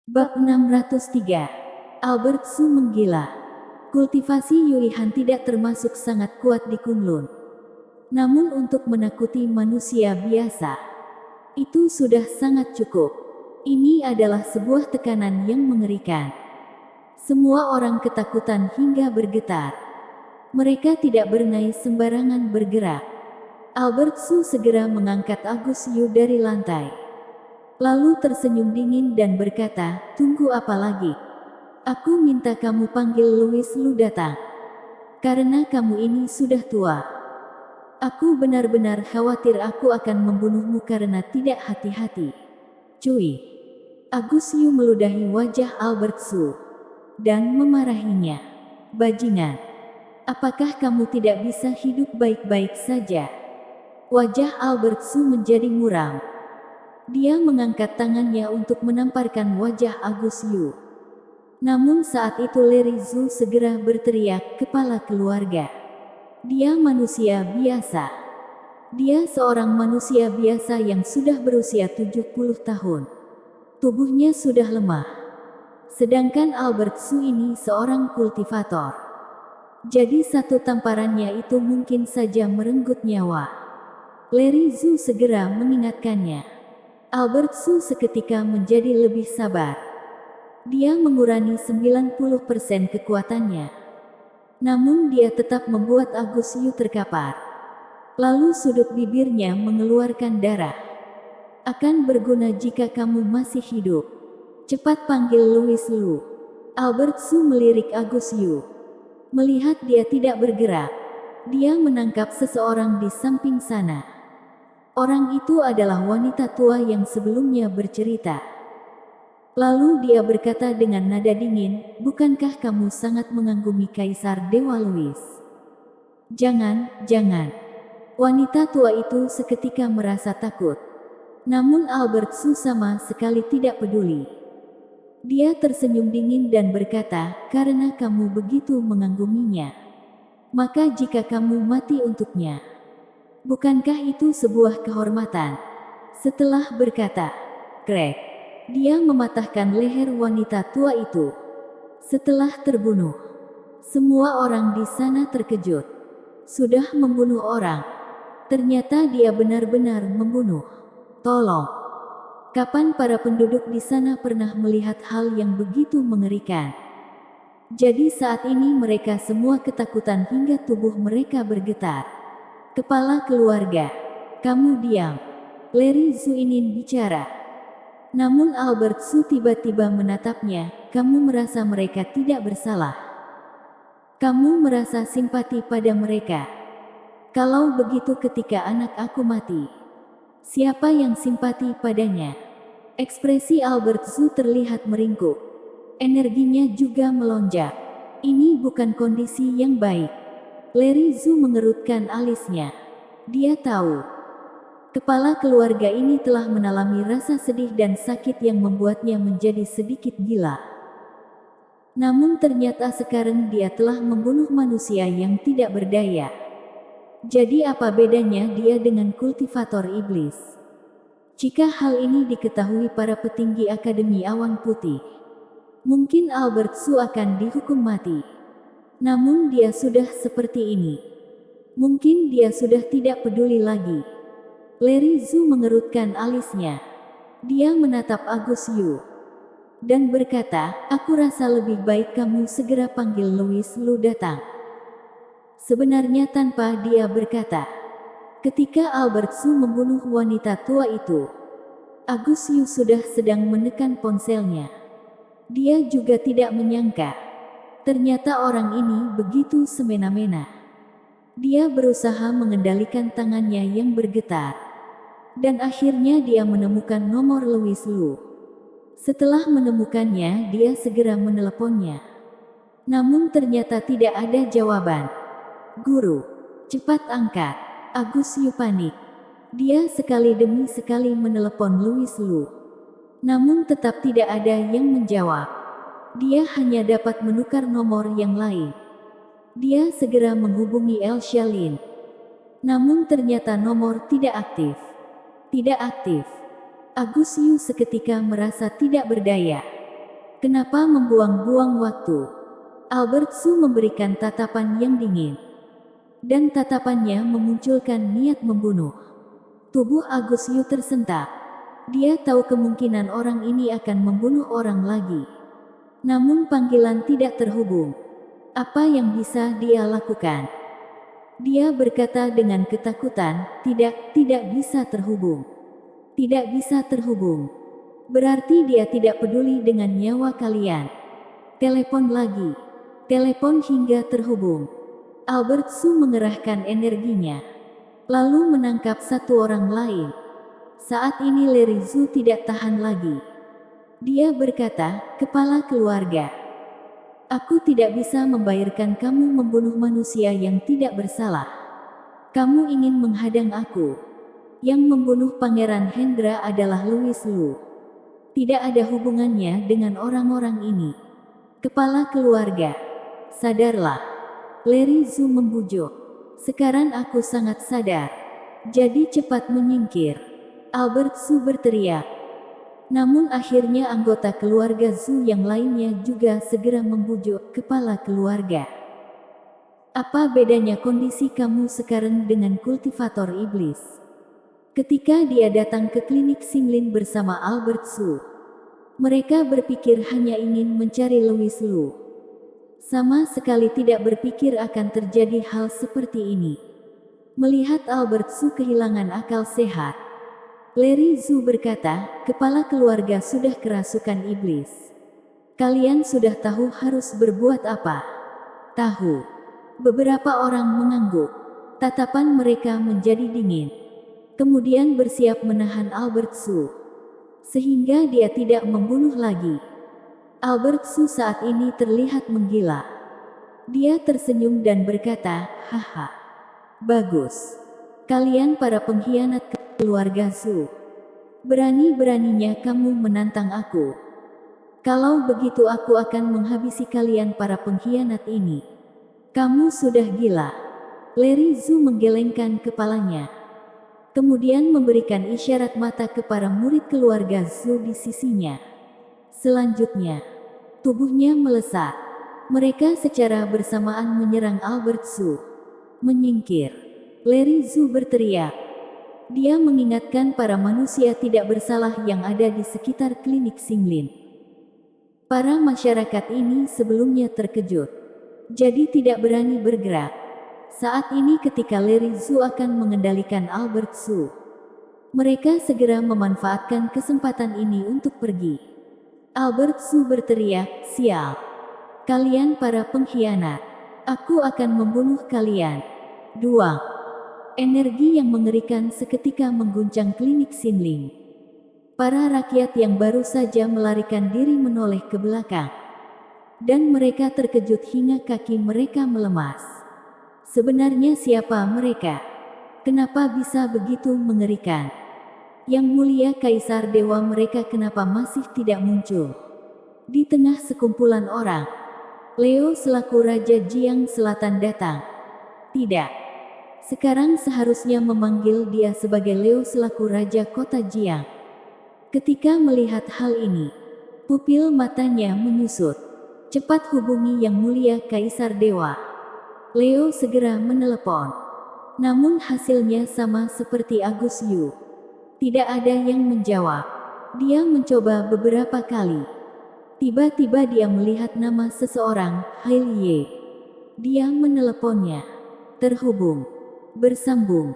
Bab 603. Albert Su menggila. Kultivasi Yulihan tidak termasuk sangat kuat di Kunlun. Namun untuk menakuti manusia biasa, itu sudah sangat cukup. Ini adalah sebuah tekanan yang mengerikan. Semua orang ketakutan hingga bergetar. Mereka tidak bernai sembarangan bergerak. Albert Su segera mengangkat Agus Yu dari lantai. Lalu tersenyum dingin dan berkata, "Tunggu apa lagi? Aku minta kamu panggil Louis Lu datang. Karena kamu ini sudah tua. Aku benar-benar khawatir aku akan membunuhmu karena tidak hati-hati." Cui. Agus Yu meludahi wajah Albert Su dan memarahinya. "Bajingan, apakah kamu tidak bisa hidup baik-baik saja?" Wajah Albert Su menjadi muram. Dia mengangkat tangannya untuk menamparkan wajah Agus Yu. Namun saat itu Larry Zhu segera berteriak, "Kepala keluarga. Dia manusia biasa. Dia seorang manusia biasa yang sudah berusia 70 tahun. Tubuhnya sudah lemah. Sedangkan Albert Su ini seorang kultivator. Jadi satu tamparannya itu mungkin saja merenggut nyawa." Larry Zhu segera mengingatkannya. Albert Su seketika menjadi lebih sabar. Dia mengurangi 90% kekuatannya. Namun dia tetap membuat Agus Yu terkapar. Lalu sudut bibirnya mengeluarkan darah. "Akan berguna jika kamu masih hidup. Cepat panggil Louis Lu." Albert Su melirik Agus Yu. Melihat dia tidak bergerak, dia menangkap seseorang di samping sana. Orang itu adalah wanita tua yang sebelumnya bercerita. Lalu dia berkata dengan nada dingin, "Bukankah kamu sangat mengagumi Kaisar Dewa Louis?" "Jangan, jangan." Wanita tua itu seketika merasa takut. Namun Albert Su sama sekali tidak peduli. Dia tersenyum dingin dan berkata, "Karena kamu begitu mengaguminya, maka jika kamu mati untuknya, bukankah itu sebuah kehormatan?" Setelah berkata, "Krek," dia mematahkan leher wanita tua itu. Setelah terbunuh, semua orang di sana terkejut. Sudah membunuh orang. Ternyata dia benar-benar membunuh. Tolong. Kapan para penduduk di sana pernah melihat hal yang begitu mengerikan? Jadi saat ini mereka semua ketakutan hingga tubuh mereka bergetar. "Kepala keluarga, kamu diam." Larry Zhu ingin bicara. Namun Albert Su tiba-tiba menatapnya, "Kamu merasa mereka tidak bersalah? Kamu merasa simpati pada mereka? Kalau begitu ketika anak aku mati, siapa yang simpati padanya?" Ekspresi Albert Su terlihat meringkuk. Energinya juga melonjak. Ini bukan kondisi yang baik. Larry Zhu mengerutkan alisnya. Dia tahu kepala keluarga ini telah mengalami rasa sedih dan sakit yang membuatnya menjadi sedikit gila. Namun ternyata sekarang dia telah membunuh manusia yang tidak berdaya. Jadi apa bedanya dia dengan kultivator iblis? Jika hal ini diketahui para petinggi Akademi Awan Putih, mungkin Albert Su akan dihukum mati. Namun dia sudah seperti ini. Mungkin dia sudah tidak peduli lagi. Larry Zhu mengerutkan alisnya. Dia menatap Agus Yu dan berkata, "Aku rasa lebih baik kamu segera panggil Louis Lu datang." Sebenarnya tanpa dia berkata, ketika Albert Su membunuh wanita tua itu, Agus Yu sudah sedang menekan ponselnya. Dia juga tidak menyangka, ternyata orang ini begitu semena-mena. Dia berusaha mengendalikan tangannya yang bergetar. Dan akhirnya dia menemukan nomor Louis Lu. Setelah menemukannya, dia segera meneleponnya. Namun ternyata tidak ada jawaban. "Guru, cepat angkat." Agus Yu panik. Dia sekali demi sekali menelepon Louis Lu. Namun tetap tidak ada yang menjawab. Dia hanya dapat menukar nomor yang lain. Dia segera menghubungi El Shalin. Namun ternyata nomor tidak aktif. Tidak aktif. Agus Yu seketika merasa tidak berdaya. Kenapa membuang-buang waktu? Albert Su memberikan tatapan yang dingin. Dan tatapannya memunculkan niat membunuh. Tubuh Agus Yu tersentak. Dia tahu kemungkinan orang ini akan membunuh orang lagi. Namun panggilan tidak terhubung. Apa yang bisa dia lakukan? Dia berkata dengan ketakutan, tidak bisa terhubung. Tidak bisa terhubung. Berarti dia tidak peduli dengan nyawa kalian. Telepon lagi. Telepon hingga terhubung. Albert Su mengerahkan energinya. Lalu menangkap satu orang lain. Saat ini Larry Zhu tidak tahan lagi. Dia berkata, kepala keluarga. Aku tidak bisa membayarkan kamu membunuh manusia yang tidak bersalah. Kamu ingin menghadang aku. Yang membunuh Pangeran Hendra adalah Louis Lu. Tidak ada hubungannya dengan orang-orang ini. Kepala keluarga. Sadarlah. Larry Zhu membujuk. Sekarang aku sangat sadar. Jadi cepat menyingkir. Albert Zhu berteriak. Namun akhirnya anggota keluarga Zhu yang lainnya juga segera membujuk kepala keluarga. Apa bedanya kondisi kamu sekarang dengan kultivator iblis? Ketika dia datang ke klinik Xinglin bersama Albert Zhu, mereka berpikir hanya ingin mencari Louis Lu. Sama sekali tidak berpikir akan terjadi hal seperti ini. Melihat Albert Zhu kehilangan akal sehat, Larry Zhu berkata, kepala keluarga sudah kerasukan iblis. Kalian sudah tahu harus berbuat apa? Tahu. Beberapa orang mengangguk. Tatapan mereka menjadi dingin. Kemudian bersiap menahan Albert Zhu. Sehingga dia tidak membunuh lagi. Albert Zhu saat ini terlihat menggila. Dia tersenyum dan berkata, haha. Bagus. Kalian para pengkhianat keluarga Zhu. Berani-beraninya kamu menantang aku. Kalau begitu aku akan menghabisi kalian para pengkhianat ini. Kamu sudah gila. Larry Zhu menggelengkan kepalanya. Kemudian memberikan isyarat mata kepada murid keluarga Zhu di sisinya. Selanjutnya, tubuhnya melesat. Mereka secara bersamaan menyerang Albert Zhu. Menyingkir. Larry Zhu berteriak. Dia mengingatkan para manusia tidak bersalah yang ada di sekitar klinik Xinglin. Para masyarakat ini sebelumnya terkejut. Jadi tidak berani bergerak. Saat ini ketika Larry Zhu akan mengendalikan Albert Zhu, mereka segera memanfaatkan kesempatan ini untuk pergi. Albert Zhu berteriak, sial. Kalian para pengkhianat. Aku akan membunuh kalian. Duang. Energi yang mengerikan seketika mengguncang klinik Xinling. Para rakyat yang baru saja melarikan diri menoleh ke belakang. Dan mereka terkejut hingga kaki mereka melemas. Sebenarnya siapa mereka? Kenapa bisa begitu mengerikan? Yang mulia Kaisar Dewa mereka kenapa masih tidak muncul? Di tengah sekumpulan orang, Leo selaku Raja Jiang Selatan datang. Tidak. Sekarang seharusnya memanggil dia sebagai Leo selaku Raja Kota Jiang. Ketika melihat hal ini, pupil matanya menyusut. Cepat hubungi Yang Mulia Kaisar Dewa. Leo segera menelepon. Namun hasilnya sama seperti Agus Yu. Tidak ada yang menjawab. Dia mencoba beberapa kali. Tiba-tiba dia melihat nama seseorang, Hailey. Dia meneleponnya. Terhubung. Bersambung.